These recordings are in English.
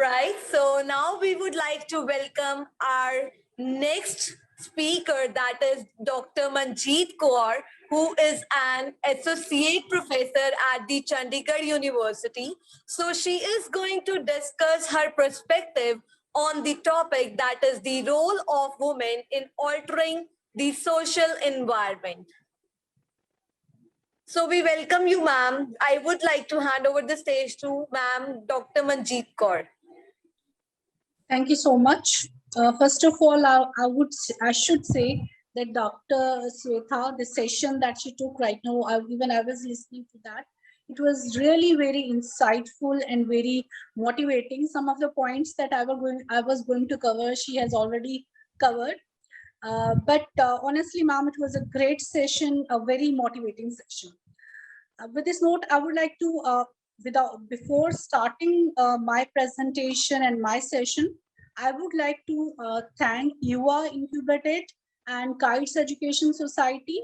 right, so now we would like to welcome our next speaker, that is Dr. Manjeet Kaur, who is an associate professor at the Chandigarh University. So she is going to discuss her perspective on the topic, that is the role of women in altering the social environment. So we welcome you, ma'am. I would like to hand over the stage to ma'am Dr. Manjeet Kaur. Thank you so much. First of all, I should say that Dr. Swetha, the session that she took right now, even I was listening to that. It was really very insightful and very motivating. Some of the points that I was going to cover, she has already covered. But honestly, ma'am, it was a great session, a very motivating session. With this note, I would like to, before starting my presentation and my session, I would like to thank Yuva Incubated and Kites Education Society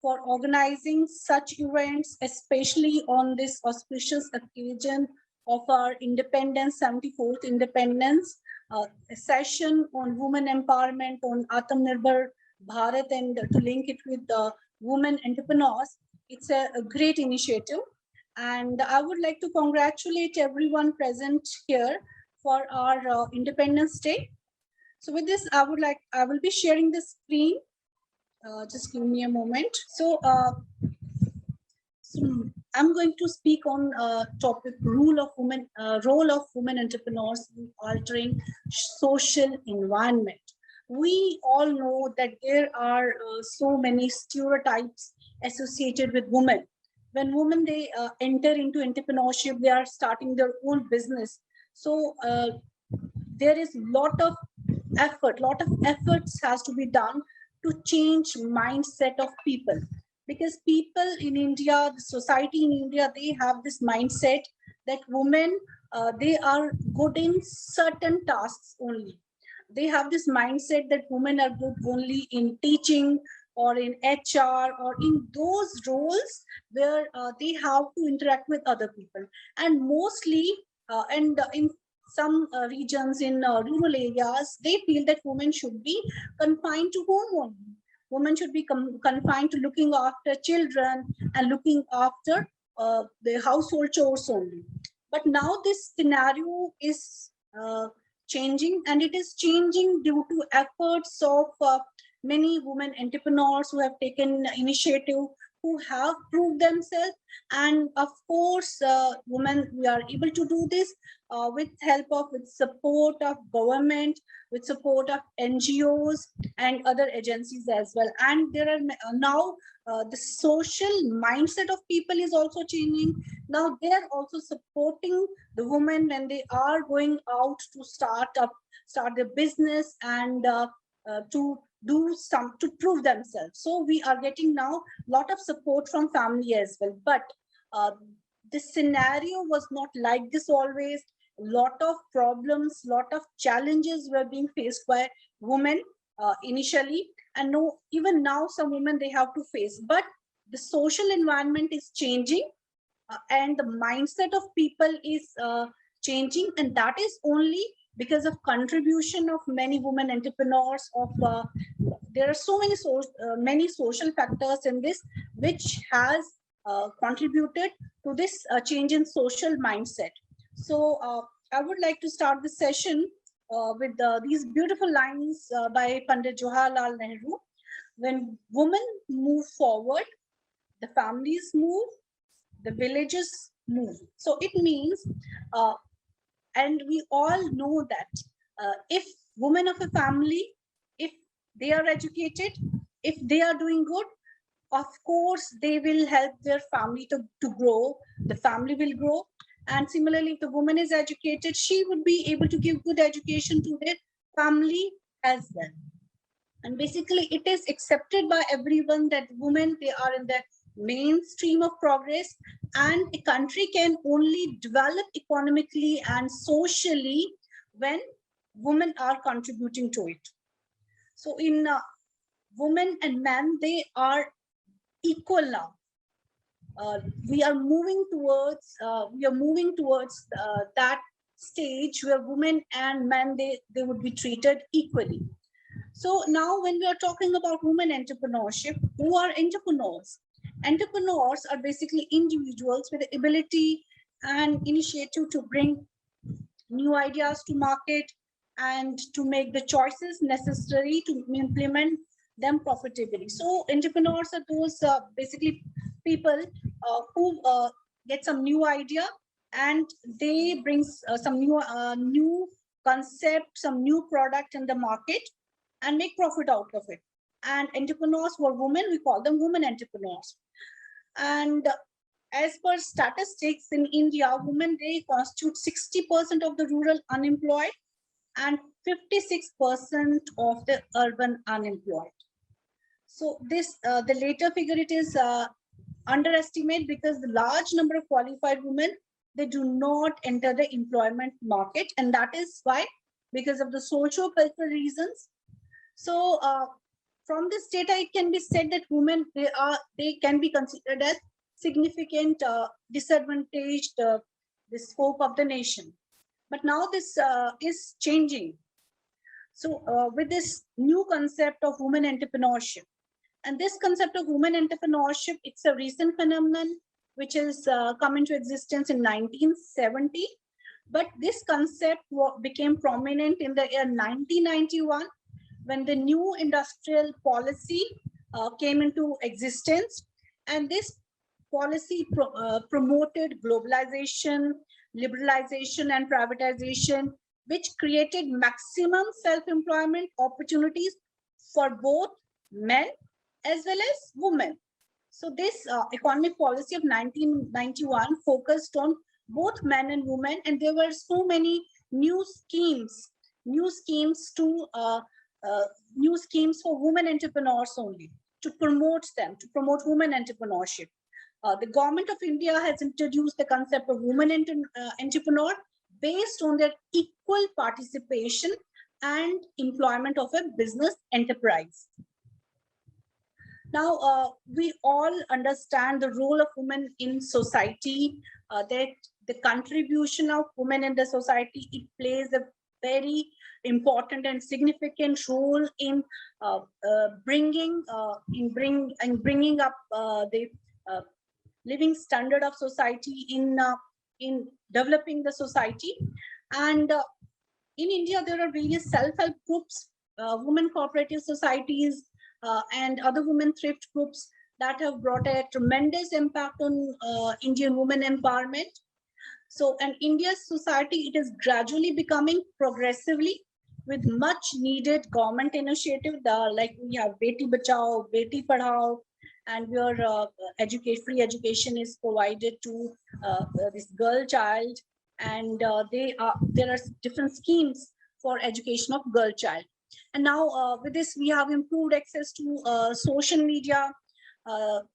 for organizing such events, especially on this auspicious occasion of our independence, 74th independence, a session on women empowerment, on Atmanirbhar Bharat, and to link it with the women entrepreneurs. It's a great initiative. And I would like to congratulate everyone present here for our Independence Day. So with this, I will be sharing the screen. Just give me a moment. So I'm going to speak on topic role of women entrepreneurs in altering social environment. We all know that there are so many stereotypes associated with women. When women they enter into entrepreneurship, they are starting their own business. So there is lot of efforts has to be done to change mindset of people, because people in India, the society in India, they have this mindset that women they are good in certain tasks only. They have this mindset that women are good only in teaching or in HR or in those roles where they have to interact with other people. And mostly, and in some regions in rural areas, they feel that women should be confined to home only. Women should be confined to looking after children and looking after the household chores only. But now this scenario is changing, and it is changing due to efforts of many women entrepreneurs who have taken initiative, who have proved themselves. And of course, women, we are able to do this with support of government, with support of NGOs and other agencies as well. And there are now the social mindset of people is also changing. Now they are also supporting the women when they are going out to start their business and to prove themselves. So we are getting now a lot of support from family as well. But this scenario was not like this always. Lot of problems, lot of challenges were being faced by women initially, and no, even now some women they have to face. But the social environment is changing, and the mindset of people is changing, and that is only because of contribution of many women entrepreneurs. There are so many social factors in this which has contributed to this change in social mindset. So I would like to start the session with these beautiful lines by Pandit Jawaharlal Nehru. When women move forward, the families move, the villages move. So it means, and we all know that if women of a family, if they are educated, if they are doing good, of course they will help their family to grow. The family will grow. And similarly, if the woman is educated, she would be able to give good education to their family as well. And basically, it is accepted by everyone that women, they are in the mainstream of progress, and a country can only develop economically and socially when women are contributing to it. So in women and men, they are equal now. We are moving towards that stage where women and men, they would be treated equally. So now when we are talking about women entrepreneurship, who are entrepreneurs? Entrepreneurs are basically individuals with the ability and initiative to bring new ideas to market and to make the choices necessary to implement them profitably. So entrepreneurs are those basically people who get some new idea and they bring some new concept, some new product in the market and make profit out of it. And entrepreneurs who are women, we call them women entrepreneurs. And as per statistics in India, women, they constitute 60% of the rural unemployed and 56% of the urban unemployed. So this, the later figure, it is underestimate because the large number of qualified women, they do not enter the employment market. And that is why, because of the socio-cultural reasons. So from this data, it can be said that women, they can be considered as significant disadvantaged the scope of the nation. But now this is changing. So with this new concept of women entrepreneurship, and this concept of women entrepreneurship, it's a recent phenomenon which has come into existence in 1970. But this concept became prominent in the year 1991 when the new industrial policy came into existence. And this policy promoted globalization, liberalization, and privatization, which created maximum self-employment opportunities for both men as well as women. So this economic policy of 1991 focused on both men and women, and there were so many new schemes to new schemes for women entrepreneurs only, to promote them, to promote women entrepreneurship. The government of India has introduced the concept of women entrepreneur based on their equal participation and employment of a business enterprise. Now, we all understand the role of women in society, that the contribution of women in the society, it plays a very important and significant role in bringing up the living standard of society, in developing the society. And in India, there are various self-help groups, women cooperative societies, and other women thrift groups that have brought a tremendous impact on Indian women empowerment. So, and India's society, it is gradually becoming progressively with much needed government initiative, like we have Beti Bachao, Beti Padhao, and where free education is provided to this girl child, and there are different schemes for education of girl child. And now with this, we have improved access to social media,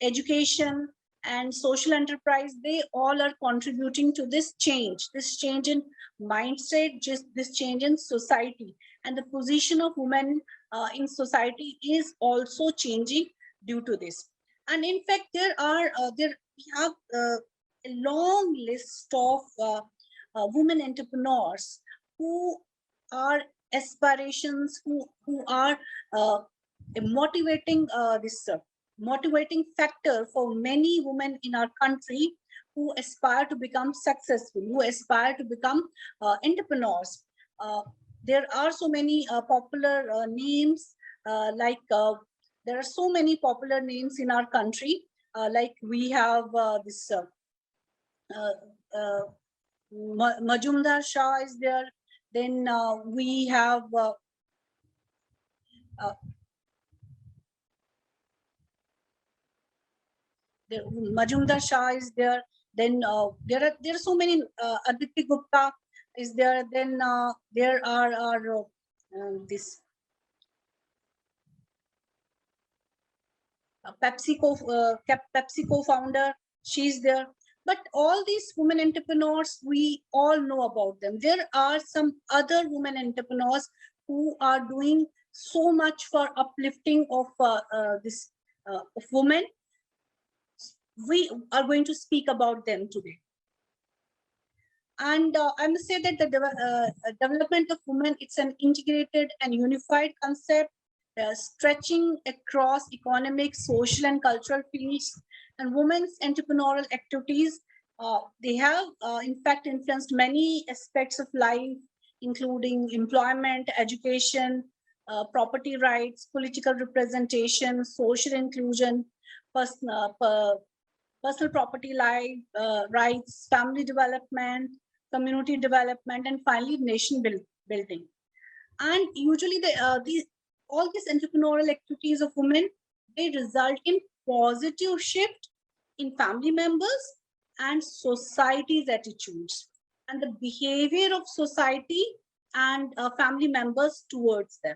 education, and social enterprise. They all are contributing to this change in mindset, just this change in society. And the position of women in society is also changing due to this. And in fact, we have a long list of women entrepreneurs who are aspirations, who are motivating motivating factor for many women in our country who aspire to become successful, who aspire to become entrepreneurs. There are so many popular names, there are so many popular names in our country, like we have this Majumdar Shah is there. Then we have Majumdar Shah is there. Then there are so many. Aditi Gupta is there. Then there are this Pepsi co-founder. She's there. But all these women entrepreneurs, we all know about them. There are some other women entrepreneurs who are doing so much for uplifting of of women. We are going to speak about them today. And I must say that the development of women, it's an integrated and unified concept, stretching across economic, social, and cultural fields. And women's entrepreneurial activities, they have, in fact, influenced many aspects of life, including employment, education, property rights, political representation, social inclusion, personal, personal property rights, family development, community development, and finally nation building. And usually all these entrepreneurial activities of women, they result in positive shift in family members and society's attitudes and the behavior of society and family members towards them.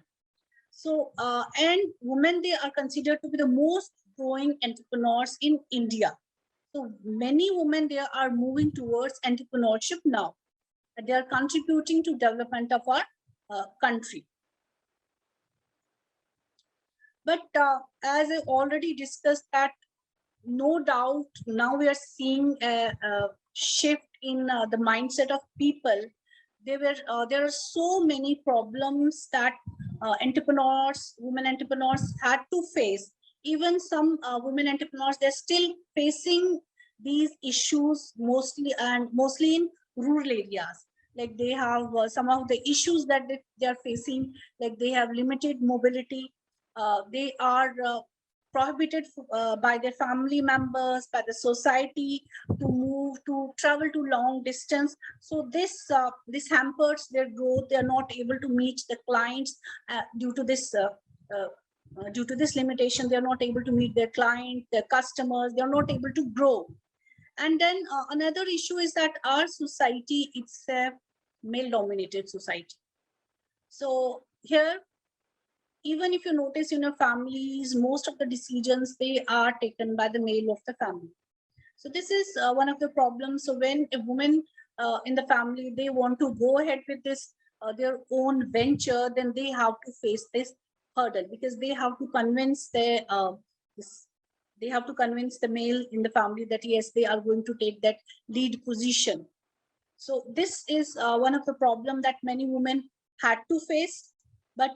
So, and women, they are considered to be the most growing entrepreneurs in India. So many women, they are moving towards entrepreneurship now. They are contributing to development of our country. But as I already discussed that, no doubt now we are seeing a shift in the mindset of people. There are so many problems that women entrepreneurs had to face. Even some women entrepreneurs, they're still facing these issues mostly in rural areas. Like they have some of the issues that they are facing, like they have limited mobility. They are prohibited by their family members, by the society, to travel to long distance. So this hampers their growth. They are not able to meet the clients due to this limitation. They are not able to meet their clients, their customers. They are not able to grow. And then another issue is that our society, it's a male-dominated society. So here, even if you notice in your families, most of the decisions, they are taken by the male of the family. So this is one of the problems. So when a woman in the family, they want to go ahead with this their own venture, then they have to face this hurdle, because they have to convince they have to convince the male in the family that yes, they are going to take that lead position. So this is one of the problem that many women had to face. But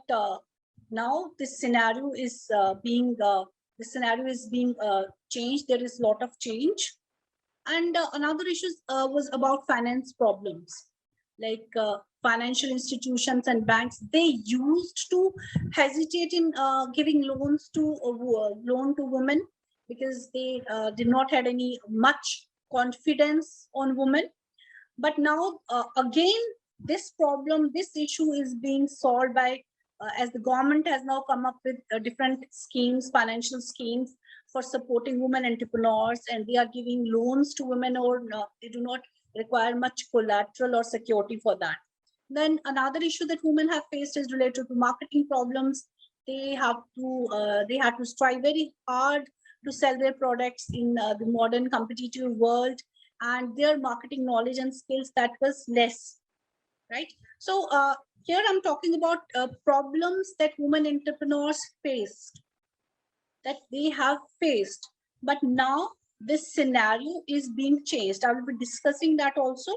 now this scenario is being changed. There is a lot of change. And another issue was about finance problems. Like financial institutions and banks, they used to hesitate in giving loans to women, because they did not had any much confidence on women. But now again, this issue is being solved by as the government has now come up with different schemes, financial schemes for supporting women entrepreneurs, and they are giving loans to women, or they do not require much collateral or security for that. Then another issue that women have faced is related to marketing problems. They had to strive very hard to sell their products in the modern competitive world, and their marketing knowledge and skills, that was less, right? So here I'm talking about problems that women entrepreneurs faced, that they have faced. But now this scenario is being changed. I will be discussing that also.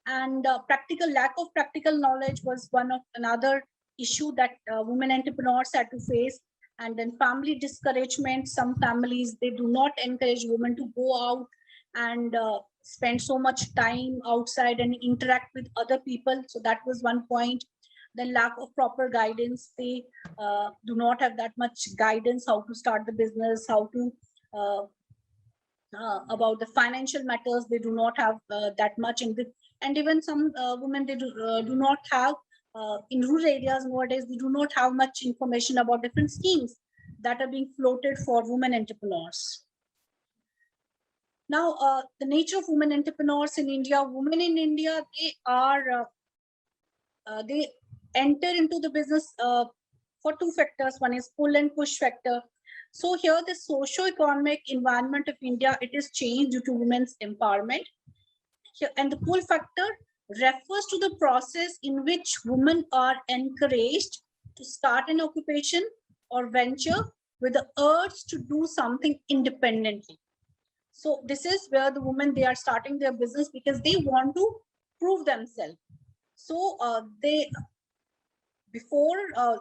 And lack of practical knowledge was another issue that women entrepreneurs had to face. And then family discouragement. Some families, they do not encourage women to go out and spend so much time outside and interact with other people. So that was one point. Then lack of proper guidance. They do not have that much guidance, how to start the business, how to about the financial matters. They do not have that much in the, and even some women, they do not have in rural areas nowadays, they do not have much information about different schemes that are being floated for women entrepreneurs. Now, the nature of women entrepreneurs in India. Women in India, they are they enter into the business for two factors. One is pull and push factor. So here, the socio-economic environment of India, it is changed due to women's empowerment. Here, and the pull factor refers to the process in which women are encouraged to start an occupation or venture with the urge to do something independently. So this is where the women, they are starting their business because they want to prove themselves. So they before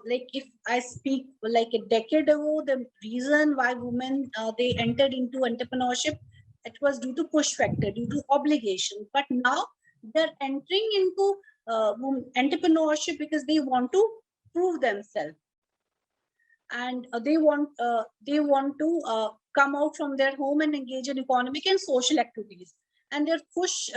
like if I speak like a decade ago, the reason why women they entered into entrepreneurship, it was due to push factor, due to obligation. But now they're entering into entrepreneurship because they want to prove themselves, and they want to come out from their home and engage in economic and social activities. And their push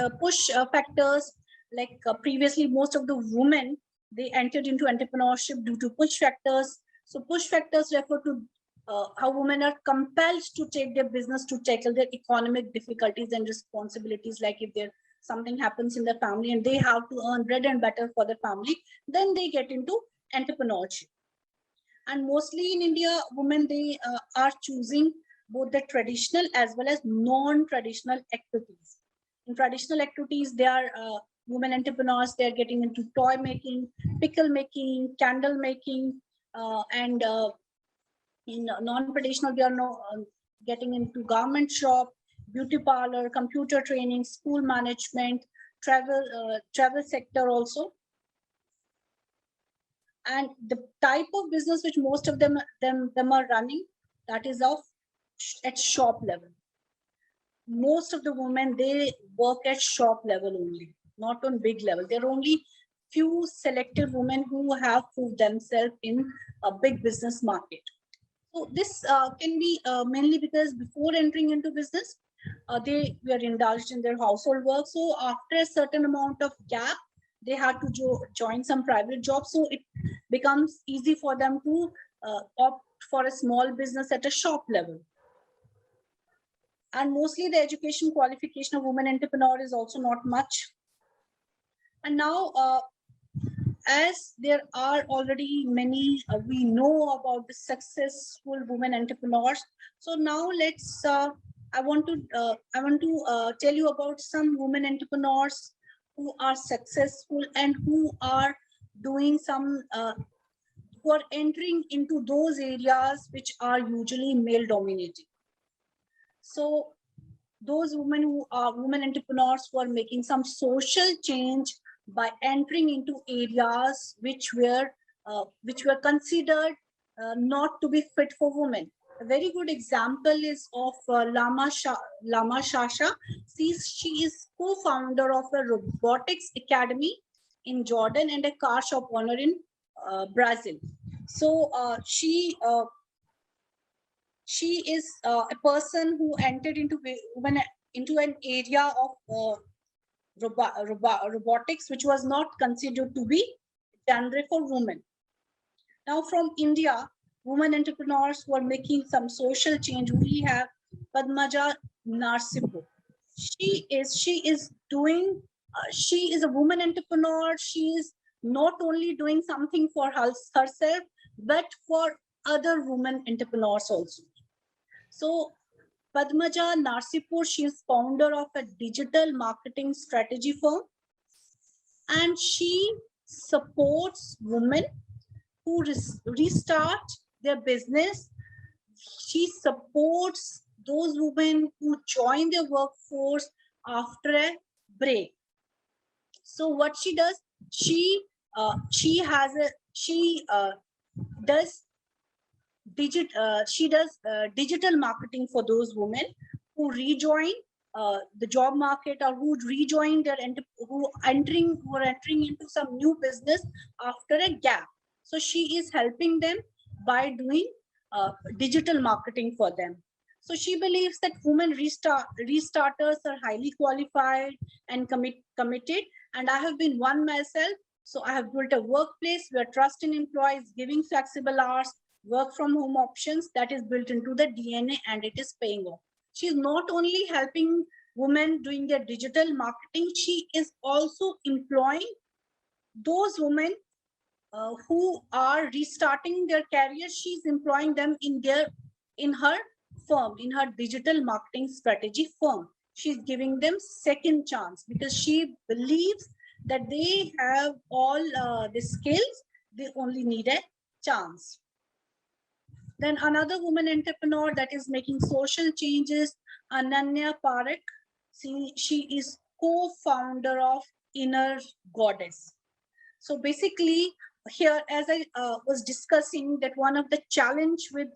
factors, like previously most of the women, they entered into entrepreneurship due to push factors. So push factors refer to how women are compelled to take their business to tackle their economic difficulties and responsibilities. Like if there something happens in the family and they have to earn bread and butter for the family, then they get into entrepreneurship. And mostly in India, women, they are choosing both the traditional as well as non-traditional activities. In traditional activities, they are women entrepreneurs. They are getting into toy making, pickle making, candle making, and in non-traditional, they are getting into garment shop, beauty parlor, computer training, school management, travel sector also. And the type of business which most of them are running, that is at shop level. Most of the women, they work at shop level only, not on big level. There are only few selected women who have proved themselves in a big business market. So this can be mainly because before entering into business, they were indulged in their household work. So after a certain amount of gap, they had to join some private job. So it becomes easy for them to opt for a small business at a shop level. And mostly the education qualification of women entrepreneur is also not much. And now, as there are already many, we know about the successful women entrepreneurs. So now let's, I want to tell you about some women entrepreneurs who are successful and who are doing some, who are entering into those areas which are usually male dominated. So those women who are women entrepreneurs who are making some social change by entering into areas which were considered not to be fit for women. A very good example is of Lama Shasha. She is co-founder of a robotics academy in Jordan and a car shop owner in Brazil. So she is a person who entered into an area of robotics, which was not considered to be genre for women. Now from India, women entrepreneurs who are making some social change, we have Padmaja Narsipur. She is doing, she is a woman entrepreneur. She is not only doing something for herself, but for other women entrepreneurs also. So Padmaja Narsipur, she is founder of a digital marketing strategy firm, and she supports women who restart their business. She supports those women who join their workforce after a break. So what she does, she does digital marketing for those women who rejoin the job market, or who rejoin who are entering into some new business after a gap. So she is helping them by doing digital marketing for them. So she believes that women restarters are highly qualified and committed. And I have been one myself. So I have built a workplace where trust in employees, giving flexible hours, work from home options, that is built into the DNA, and it is paying off. She is not only helping women doing their digital marketing, she is also employing those women who are restarting their career. She's employing them in her firm, in her digital marketing strategy firm. She's giving them second chance because she believes that they have all the skills, they only need a chance. Then another woman entrepreneur that is making social changes, Ananya Parekh. She is co-founder of inner goddess. So basically, here, as I was discussing, that one of the challenge with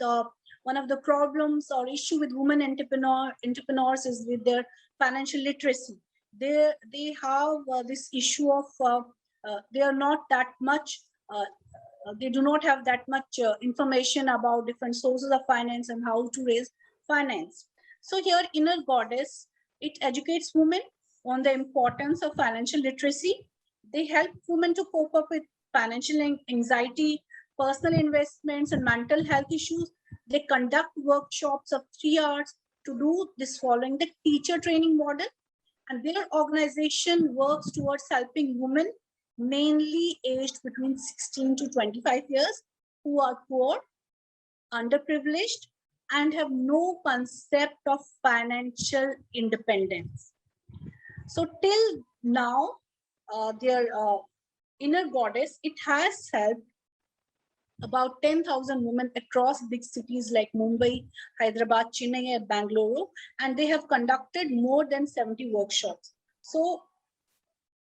one of the problems or issue with women entrepreneurs is with their financial literacy. They have this issue of they are not that much. They do not have that much information about different sources of finance and how to raise finance. So here, inner goddess, it educates women on the importance of financial literacy. They help women to cope up with financial anxiety, personal investments, and mental health issues. They conduct workshops of 3 hours to do this following the teacher training model. And their organization works towards helping women, mainly aged between 16 to 25 years, who are poor, underprivileged, and have no concept of financial independence. So till now, their inner goddess, it has helped about 10,000 women across big cities like Mumbai, Hyderabad, Chennai, and Bangalore, and they have conducted more than 70 workshops. So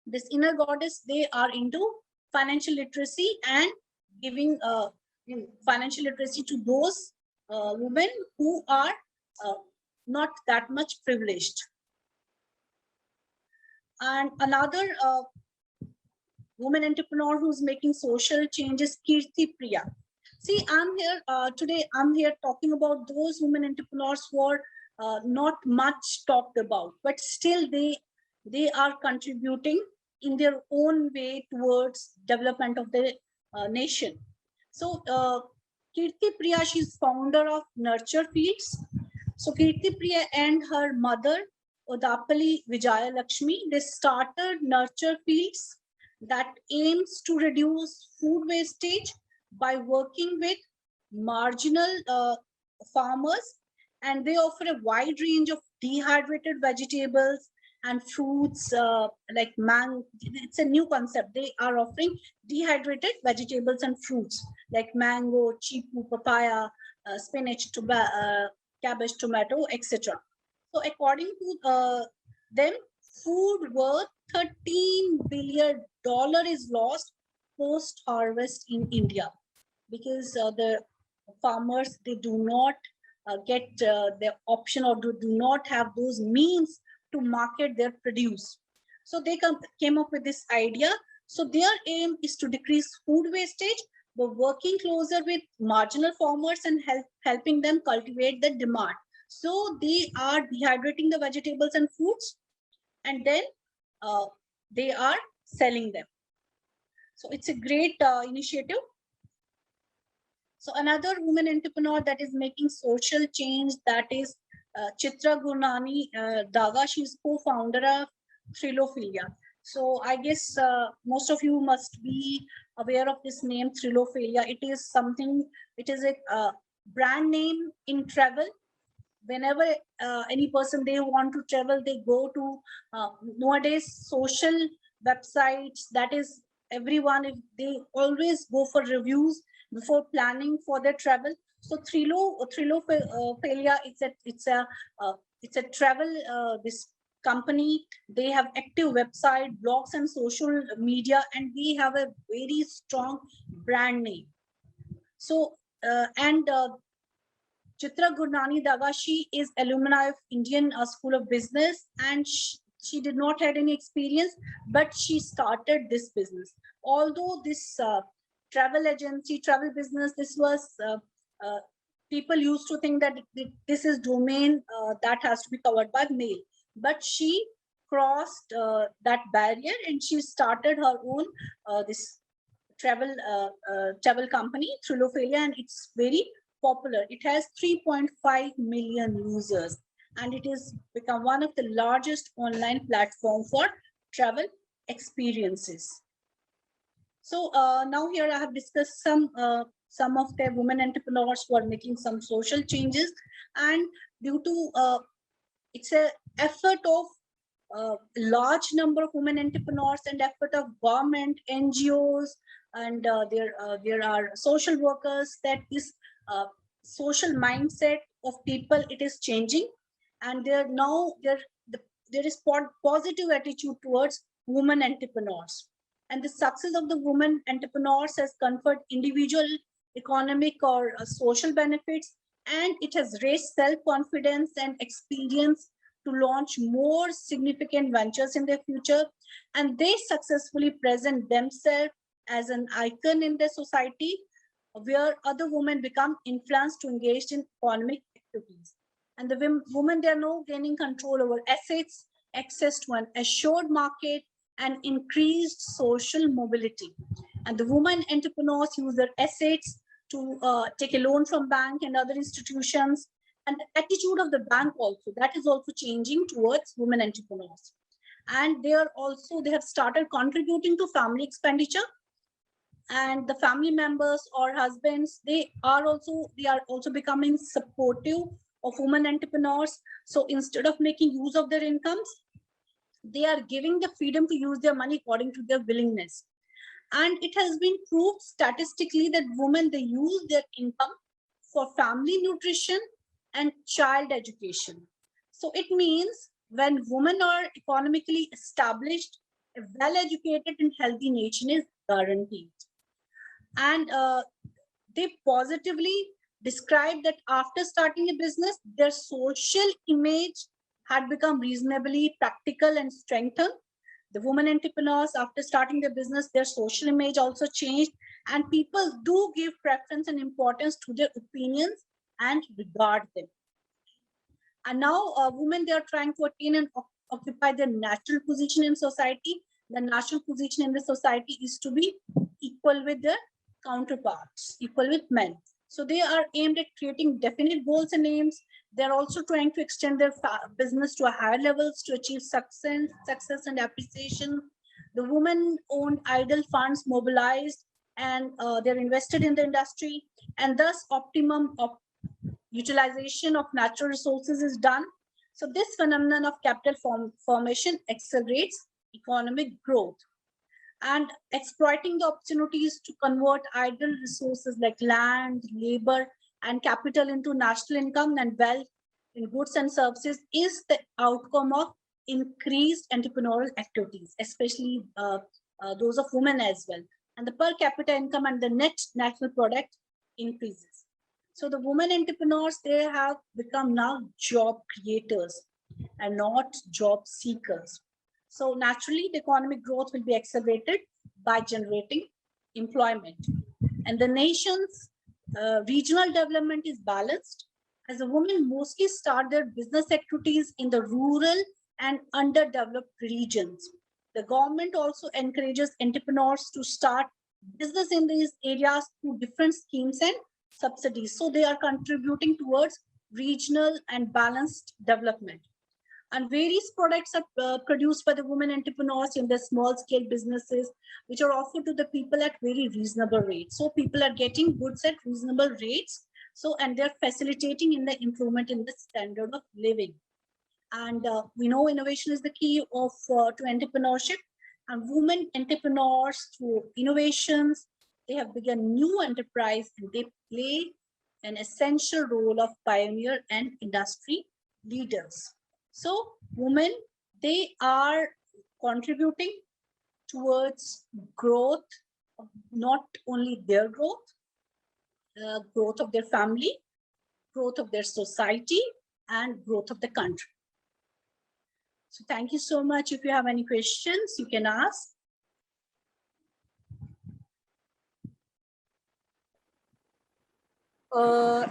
this inner goddess, they are into financial literacy and giving financial literacy to those women who are not that much privileged. And another woman entrepreneur who's making social changes, Kirti Priya. See, I'm here today. I'm here talking about those women entrepreneurs who are not much talked about, but still they are contributing in their own way towards development of the nation. So Kirti Priya, she's founder of Nurture Fields. So Kirti Priya and her mother Odapali Vijaya Lakshmi, they started Nurture Fields that aims to reduce food wastage by working with marginal farmers, and they offer a wide range of dehydrated vegetables and fruits like mango. It's a new concept. They are offering dehydrated vegetables and fruits like mango, chiku, papaya, spinach, cabbage, tomato, etc. So according to them, food worth $13 billion is lost post-harvest in India, because the farmers, they do not get the option or do not have those means to market their produce. So they came up with this idea. So their aim is to decrease food wastage by working closer with marginal farmers and helping them cultivate the demand. So they are dehydrating the vegetables and fruits, and then they are selling them. So it's a great initiative. So another woman entrepreneur that is making social change, that is Chitra Gurnani Daga. She's co-founder of Thrilophilia. So I guess most of you must be aware of this name, Thrilophilia. It is something, it is a brand name in travel. Whenever any person, they want to travel, they go to nowadays social websites, that is everyone, if they always go for reviews before planning for their travel. So Thrilophilia, it's a travel this company. They have active website, blogs, and social media, and we have a very strong brand name. So and Chitra Gurnani Daga, she is alumni of Indian School of Business, and she did not have any experience, but she started this business. Although this travel agency, travel business, this was, people used to think that this is domain that has to be covered by male. But she crossed that barrier and she started her own this travel company, Thrilophilia, and it's very popular. It has 3.5 million users, and it has become one of the largest online platform for travel experiences. So now here I have discussed some of the women entrepreneurs who are making some social changes, and due to it's a effort of large number of women entrepreneurs and effort of government, NGOs, and there are social workers, that this social mindset of people, it is changing, and there is positive attitude towards women entrepreneurs. And the success of the women entrepreneurs has conferred individual economic or social benefits, and it has raised self-confidence and experience to launch more significant ventures in their future. And they successfully present themselves as an icon in their society, where other women become influenced to engage in economic activities. And the women, they are now gaining control over assets, access to an assured market, and increased social mobility. And the women entrepreneurs use their assets to take a loan from bank and other institutions. And the attitude of the bank also, that is also changing towards women entrepreneurs. And they have started contributing to family expenditure, and the family members or husbands, they are also becoming supportive of women entrepreneurs. So instead of making use of their incomes, they are giving the freedom to use their money according to their willingness. And it has been proved statistically that women, they use their income for family nutrition and child education. So it means when women are economically established, a well-educated and healthy nation is guaranteed. And they positively described that after starting a business, their social image had become reasonably practical and strengthened. The women entrepreneurs, after starting their business, their social image also changed, and people do give preference and importance to their opinions and regard them. And now women, they are trying to attain and occupy their natural position in society. The natural position in the society is to be equal with their counterparts, equal with men. So they are aimed at creating definite goals and aims. They're also trying to extend their business to a higher levels to achieve success and appreciation. The women-owned idle funds mobilized, and they're invested in the industry, and thus optimum utilization of natural resources is done. So this phenomenon of capital formation accelerates economic growth. And exploiting the opportunities to convert idle resources like land, labor, and capital into national income and wealth in goods and services is the outcome of increased entrepreneurial activities, especially those of women as well. And the per capita income and the net national product increases. So the women entrepreneurs, they have become now job creators and not job seekers. So naturally, the economic growth will be accelerated by generating employment. And the nation's regional development is balanced, as the women mostly start their business activities in the rural and underdeveloped regions. The government also encourages entrepreneurs to start business in these areas through different schemes and subsidies. So they are contributing towards regional and balanced development. And various products are produced by the women entrepreneurs in the small scale businesses, which are offered to the people at very reasonable rates. So people are getting goods at reasonable rates. So, and they're facilitating in the improvement in the standard of living. And we know innovation is the key of to entrepreneurship, and women entrepreneurs through innovations, they have begun new enterprise, and they play an essential role of pioneer and industry leaders. So women, they are contributing towards growth, not only their growth, growth of their family, growth of their society, and growth of the country. So thank you so much. If you have any questions, you can ask.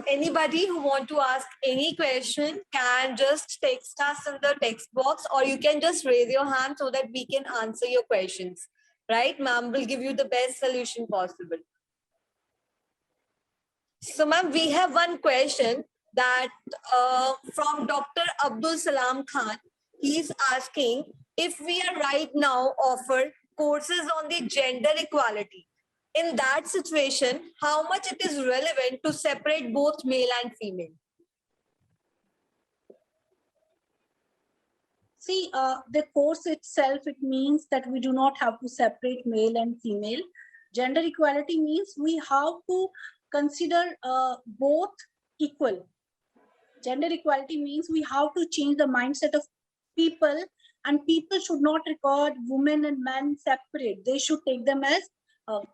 Anybody who want to ask any question can just text us in the text box, or you can just raise your hand so that we can answer your questions. Right? Ma'am will give you the best solution possible. So ma'am, we have one question that from Dr. Abdul Salam Khan. He's asking if we are right now offer courses on the gender equality. In that situation, how much it is relevant to separate both male and female? See, the course itself, it means that we do not have to separate male and female. Gender equality means we have to consider both equal. Gender equality means we have to change the mindset of people And people should not regard women and men separate. They should take them as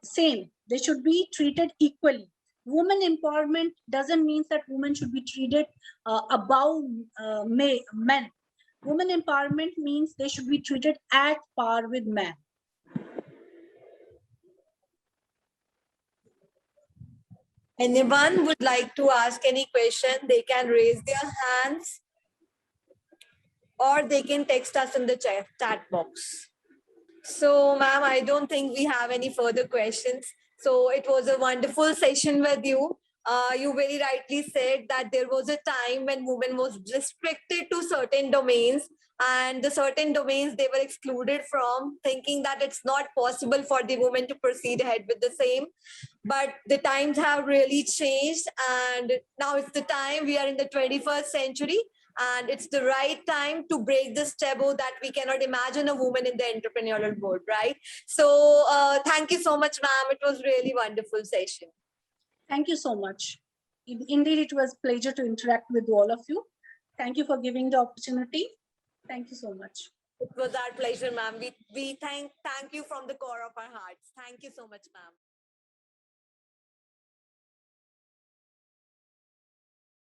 same. They should be treated equally. Women empowerment doesn't mean that women should be treated above men. Women empowerment means they should be treated at par with men. Anyone would like to ask any question, they can raise their hands or they can text us in the chat box. So, ma'am, I don't think we have any further questions. So it was a wonderful session with you. You very rightly said that there was a time when women was restricted to certain domains, and the certain domains they were excluded from, thinking that it's not possible for the women to proceed ahead with the same. But the times have really changed, and now it's the time, we are in the 21st century, and it's the right time to break this taboo that we cannot imagine a woman in the entrepreneurial world, right? So thank you so much, ma'am. It was really wonderful session. Thank you so much. Indeed, it was a pleasure to interact with all of you. Thank you for giving the opportunity. Thank you so much. It was our pleasure, ma'am. We thank you from the core of our hearts. Thank you so much, ma'am.